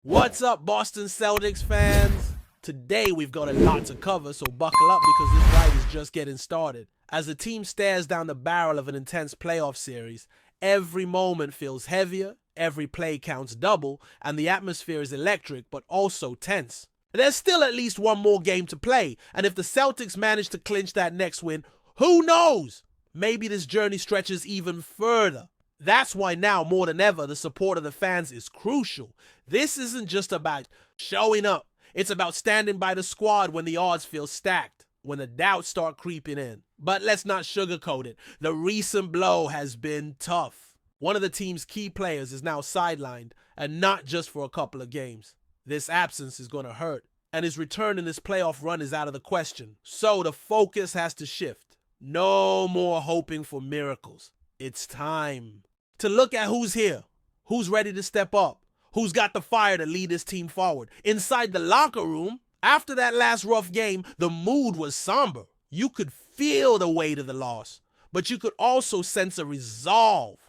What's up, Boston Celtics fans? Today we've got a lot to cover, so buckle up because this ride is just getting started. As the team stares down the barrel of an intense playoff series, every moment feels heavier, every play counts double, and the atmosphere is electric but also tense. There's still at least one more game to play, and if the Celtics manage to clinch that next win, who knows? Maybe this journey stretches even further. That's why now, more than ever, the support of the fans is crucial. This isn't just about showing up. It's about standing by the squad when the odds feel stacked, when the doubts start creeping in. But let's not sugarcoat it. The recent blow has been tough. One of the team's key players is now sidelined, and not just for a couple of games. This absence is going to hurt, and his return in this playoff run is out of the question. So the focus has to shift. No more hoping for miracles. It's time to look at who's here, who's ready to step up, who's got the fire to lead this team forward. Inside the locker room, after that last rough game, the mood was somber. You could feel the weight of the loss, but you could also sense a resolve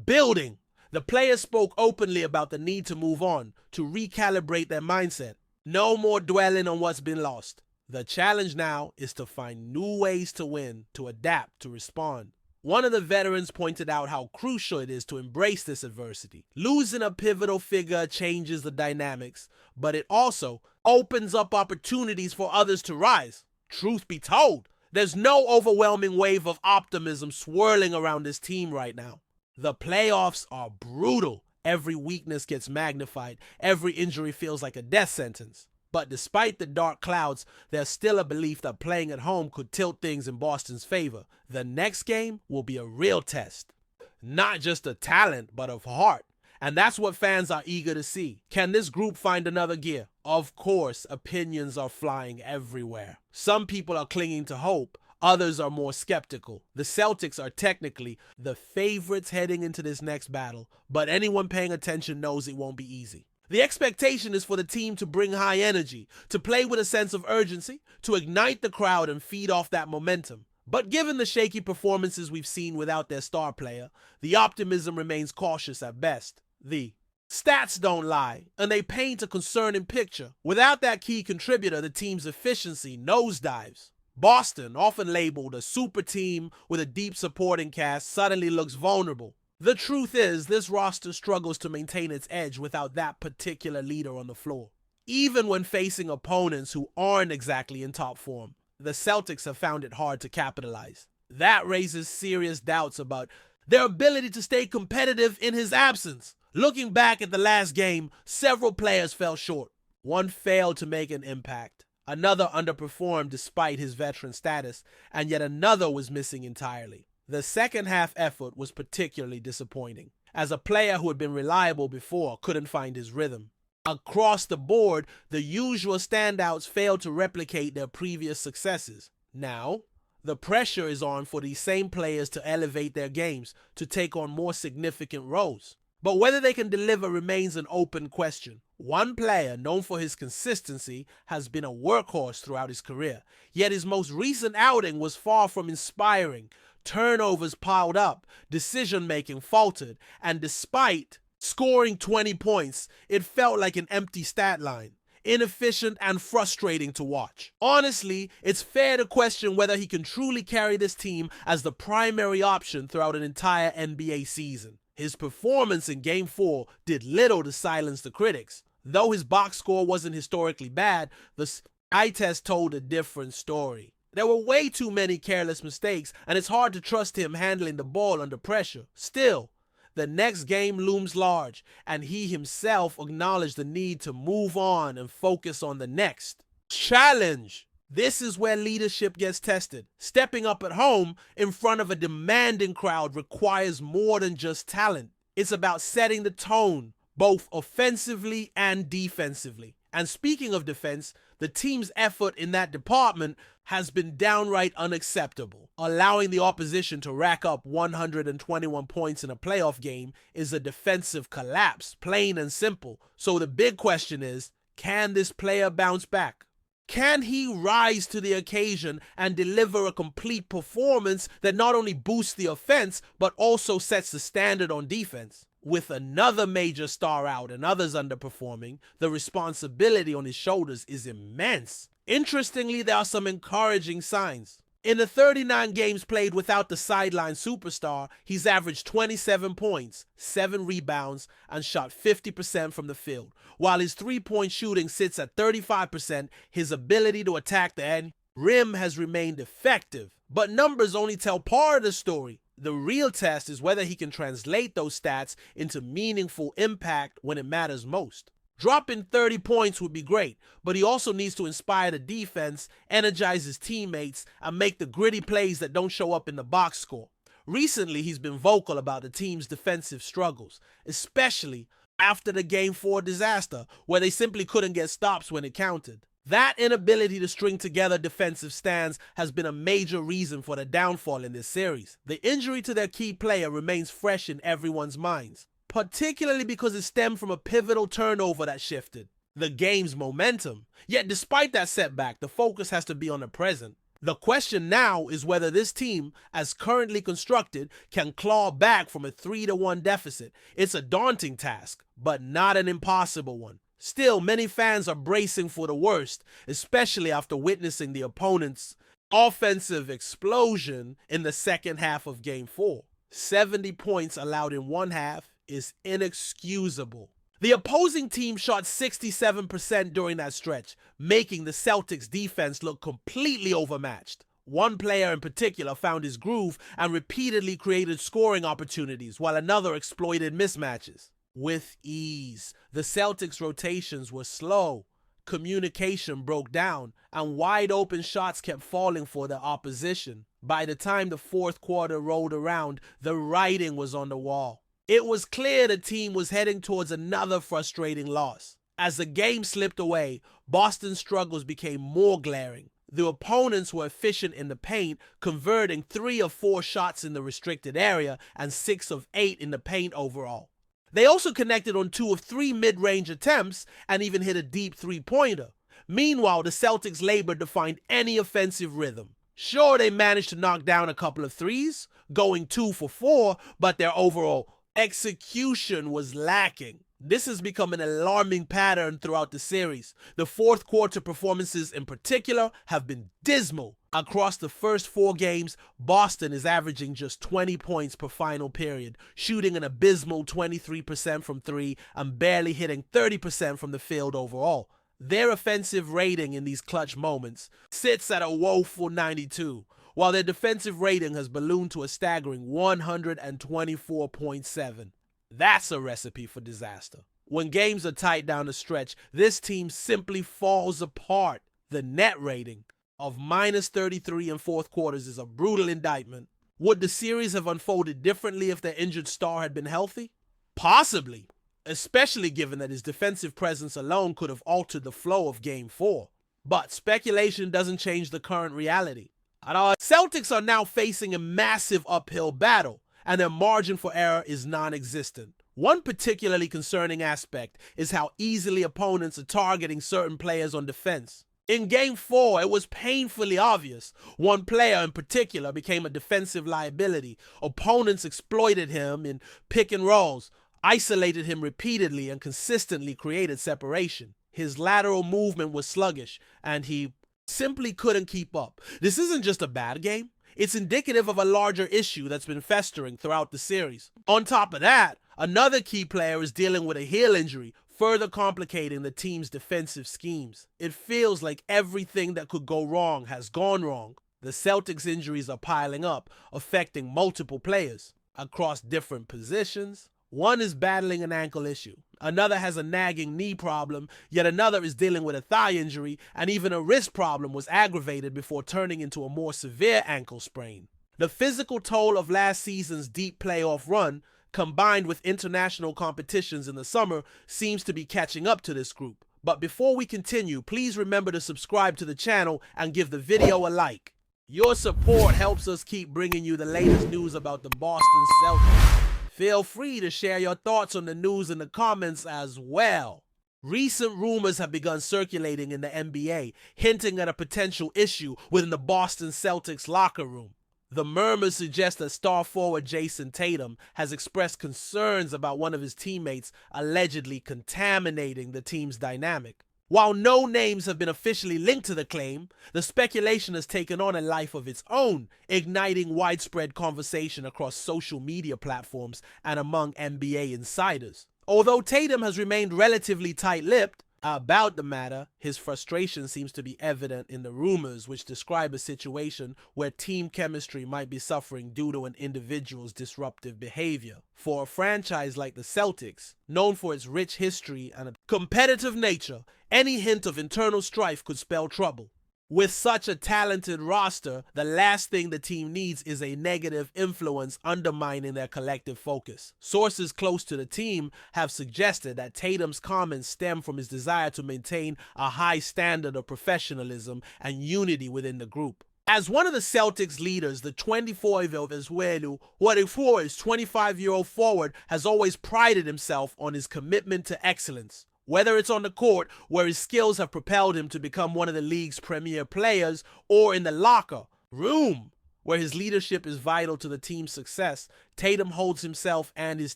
building. The players spoke openly about the need to move on, to recalibrate their mindset. No more dwelling on what's been lost. The challenge now is to find new ways to win, to adapt, to respond. One of the veterans pointed out how crucial it is to embrace this adversity. Losing a pivotal figure changes the dynamics, but it also opens up opportunities for others to rise. Truth be told, there's no overwhelming wave of optimism swirling around this team right now. The playoffs are brutal. Every weakness gets magnified. Every injury feels like a death sentence. But despite the dark clouds, there's still a belief that playing at home could tilt things in Boston's favor. The next game will be a real test. Not just of talent, but of heart. And that's what fans are eager to see. Can this group find another gear? Of course, opinions are flying everywhere. Some people are clinging to hope. Others are more skeptical. The Celtics are technically the favorites heading into this next battle, but anyone paying attention knows it won't be easy. The expectation is for the team to bring high energy, to play with a sense of urgency, to ignite the crowd and feed off that momentum. But given the shaky performances we've seen without their star player, the optimism remains cautious at best. The stats don't lie, and they paint a concerning picture. Without that key contributor, the team's efficiency nosedives. Boston, often labeled a super team with a deep supporting cast, suddenly looks vulnerable. The truth is, this roster struggles to maintain its edge without that particular leader on the floor. Even when facing opponents who aren't exactly in top form, the Celtics have found it hard to capitalize. That raises serious doubts about their ability to stay competitive in his absence. Looking back at the last game, several players fell short. One failed to make an impact. Another underperformed despite his veteran status, and yet another was missing entirely. The second half effort was particularly disappointing, as a player who had been reliable before couldn't find his rhythm. Across the board, the usual standouts failed to replicate their previous successes. Now, the pressure is on for these same players to elevate their games, to take on more significant roles. But whether they can deliver remains an open question. One player, known for his consistency, has been a workhorse throughout his career, yet his most recent outing was far from inspiring. Turnovers piled up, decision-making faltered, and despite scoring 20 points, it felt like an empty stat line. Inefficient and frustrating to watch. Honestly, it's fair to question whether he can truly carry this team as the primary option throughout an entire NBA season. His performance in Game 4 did little to silence the critics. Though his box score wasn't historically bad, the eye test told a different story. There were way too many careless mistakes, and it's hard to trust him handling the ball under pressure. Still, the next game looms large, and he himself acknowledged the need to move on and focus on the next challenge. This is where leadership gets tested. Stepping up at home in front of a demanding crowd requires more than just talent. It's about setting the tone, both offensively and defensively. And speaking of defense, the team's effort in that department has been downright unacceptable. Allowing the opposition to rack up 121 points in a playoff game is a defensive collapse, plain and simple. So the big question is, can this player bounce back? Can he rise to the occasion and deliver a complete performance that not only boosts the offense, but also sets the standard on defense? With another major star out and others underperforming, the responsibility on his shoulders is immense. Interestingly, there are some encouraging signs. In the 39 games played without the sideline superstar, he's averaged 27 points, 7 rebounds, and shot 50% from the field. While his three-point shooting sits at 35%, his ability to attack the end rim has remained effective. But numbers only tell part of the story. The real test is whether he can translate those stats into meaningful impact when it matters most. Dropping 30 points would be great, but he also needs to inspire the defense, energize his teammates, and make the gritty plays that don't show up in the box score. Recently, he's been vocal about the team's defensive struggles, especially after the Game 4 disaster, where they simply couldn't get stops when it counted. That inability to string together defensive stands has been a major reason for the downfall in this series. The injury to their key player remains fresh in everyone's minds, particularly because it stemmed from a pivotal turnover that shifted the game's momentum. Yet despite that setback, the focus has to be on the present. The question now is whether this team, as currently constructed, can claw back from a 3-1 deficit. It's a daunting task, but not an impossible one. Still, many fans are bracing for the worst, especially after witnessing the opponent's offensive explosion in the second half of Game 4. 70 points allowed in one half is inexcusable. The opposing team shot 67% during that stretch, making the Celtics defense look completely overmatched. One player in particular found his groove and repeatedly created scoring opportunities, while another exploited mismatches. With ease, the Celtics' rotations were slow, communication broke down, and wide open shots kept falling for the opposition. By the time the fourth quarter rolled around, the writing was on the wall. It was clear the team was heading towards another frustrating loss. As the game slipped away, Boston's struggles became more glaring. The opponents were efficient in the paint, converting 3 of 4 shots in the restricted area and 6 of 8 in the paint overall. They also connected on 2 of 3 mid-range attempts and even hit a deep three-pointer. Meanwhile, the Celtics labored to find any offensive rhythm. Sure, they managed to knock down a couple of threes, going 2 for 4, but their overall execution was lacking. This has become an alarming pattern throughout the series. The fourth quarter performances in particular have been dismal. Across the first 4 games, Boston is averaging just 20 points per final period, shooting an abysmal 23% from 3 and barely hitting 30% from the field overall. Their offensive rating in these clutch moments sits at a woeful 92, while their defensive rating has ballooned to a staggering 124.7. That's a recipe for disaster. When games are tight down the stretch, this team simply falls apart. The net rating of -33 in fourth quarters is a brutal indictment. Would the series have unfolded differently if their injured star had been healthy? Possibly, especially given that his defensive presence alone could have altered the flow of Game 4. But speculation doesn't change the current reality. Celtics are now facing a massive uphill battle, and their margin for error is non-existent. One particularly concerning aspect is how easily opponents are targeting certain players on defense. In Game 4, it was painfully obvious. One player in particular became a defensive liability. Opponents exploited him in pick and rolls, isolated him repeatedly, and consistently created separation. His lateral movement was sluggish, and he simply couldn't keep up. This isn't just a bad game. It's indicative of a larger issue that's been festering throughout the series. On top of that, another key player is dealing with a heel injury, further complicating the team's defensive schemes. It feels like everything that could go wrong has gone wrong. The Celtics' injuries are piling up, affecting multiple players across different positions. One is battling an ankle issue, another has a nagging knee problem, yet another is dealing with a thigh injury, and even a wrist problem was aggravated before turning into a more severe ankle sprain. The physical toll of last season's deep playoff run, combined with international competitions in the summer, seems to be catching up to this group. But before we continue, please remember to subscribe to the channel and give the video a like. Your support helps us keep bringing you the latest news about the Boston Celtics. Feel free to share your thoughts on the news in the comments as well. Recent rumors have begun circulating in the NBA, hinting at a potential issue within the Boston Celtics locker room. The murmurs suggest that star forward Jason Tatum has expressed concerns about one of his teammates allegedly contaminating the team's dynamic. While no names have been officially linked to the claim, the speculation has taken on a life of its own, igniting widespread conversation across social media platforms and among NBA insiders. Although Tatum has remained relatively tight-lipped about the matter, his frustration seems to be evident in the rumors which describe a situation where team chemistry might be suffering due to an individual's disruptive behavior. For a franchise like the Celtics, known for its rich history and a competitive nature, any hint of internal strife could spell trouble. With such a talented roster, the last thing the team needs is a negative influence undermining their collective focus. Sources close to the team have suggested that Tatum's comments stem from his desire to maintain a high standard of professionalism and unity within the group. As one of the Celtics leaders, the 25-year-old forward has always prided himself on his commitment to excellence. Whether it's on the court, where his skills have propelled him to become one of the league's premier players, or in the locker room, where his leadership is vital to the team's success, Tatum holds himself and his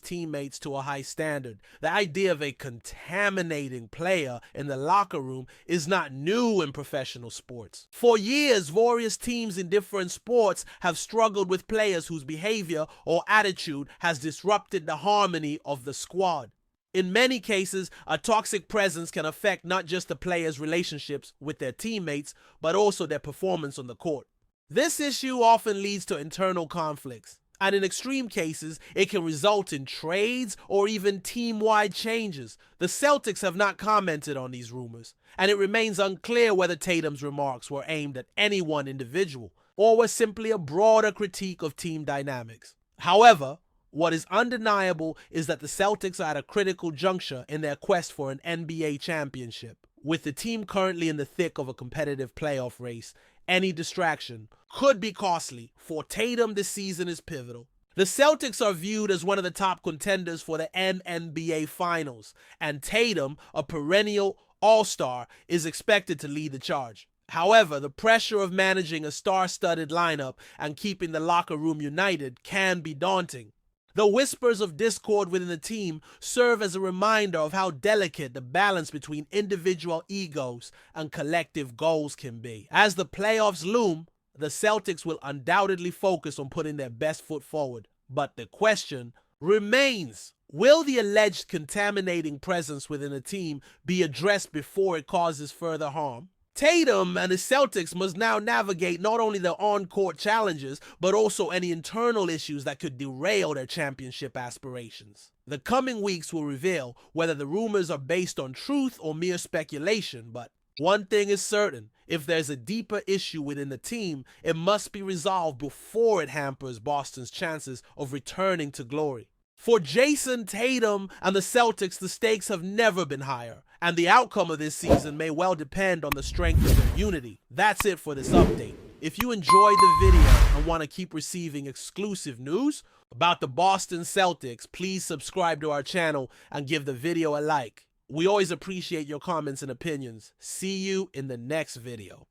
teammates to a high standard. The idea of a contaminating player in the locker room is not new in professional sports. For years, various teams in different sports have struggled with players whose behavior or attitude has disrupted the harmony of the squad. In many cases, a toxic presence can affect not just the players' relationships with their teammates, but also their performance on the court. This issue often leads to internal conflicts, and in extreme cases, it can result in trades or even team-wide changes. The Celtics have not commented on these rumors, and it remains unclear whether Tatum's remarks were aimed at any one individual, or were simply a broader critique of team dynamics. However, what is undeniable is that the Celtics are at a critical juncture in their quest for an NBA championship. With the team currently in the thick of a competitive playoff race, any distraction could be costly. For Tatum, this season is pivotal. The Celtics are viewed as one of the top contenders for the NBA Finals, and Tatum, a perennial all-star, is expected to lead the charge. However, the pressure of managing a star-studded lineup and keeping the locker room united can be daunting. The whispers of discord within the team serve as a reminder of how delicate the balance between individual egos and collective goals can be. As the playoffs loom, the Celtics will undoubtedly focus on putting their best foot forward. But the question remains, will the alleged contaminating presence within a team be addressed before it causes further harm? Tatum and the Celtics must now navigate not only the on-court challenges, but also any internal issues that could derail their championship aspirations. The coming weeks will reveal whether the rumors are based on truth or mere speculation, but one thing is certain: if there's a deeper issue within the team, it must be resolved before it hampers Boston's chances of returning to glory. For Jason Tatum and the Celtics, the stakes have never been higher, and the outcome of this season may well depend on the strength of their unity. That's it for this update. If you enjoyed the video and want to keep receiving exclusive news about the Boston Celtics, please subscribe to our channel and give the video a like. We always appreciate your comments and opinions. See you in the next video.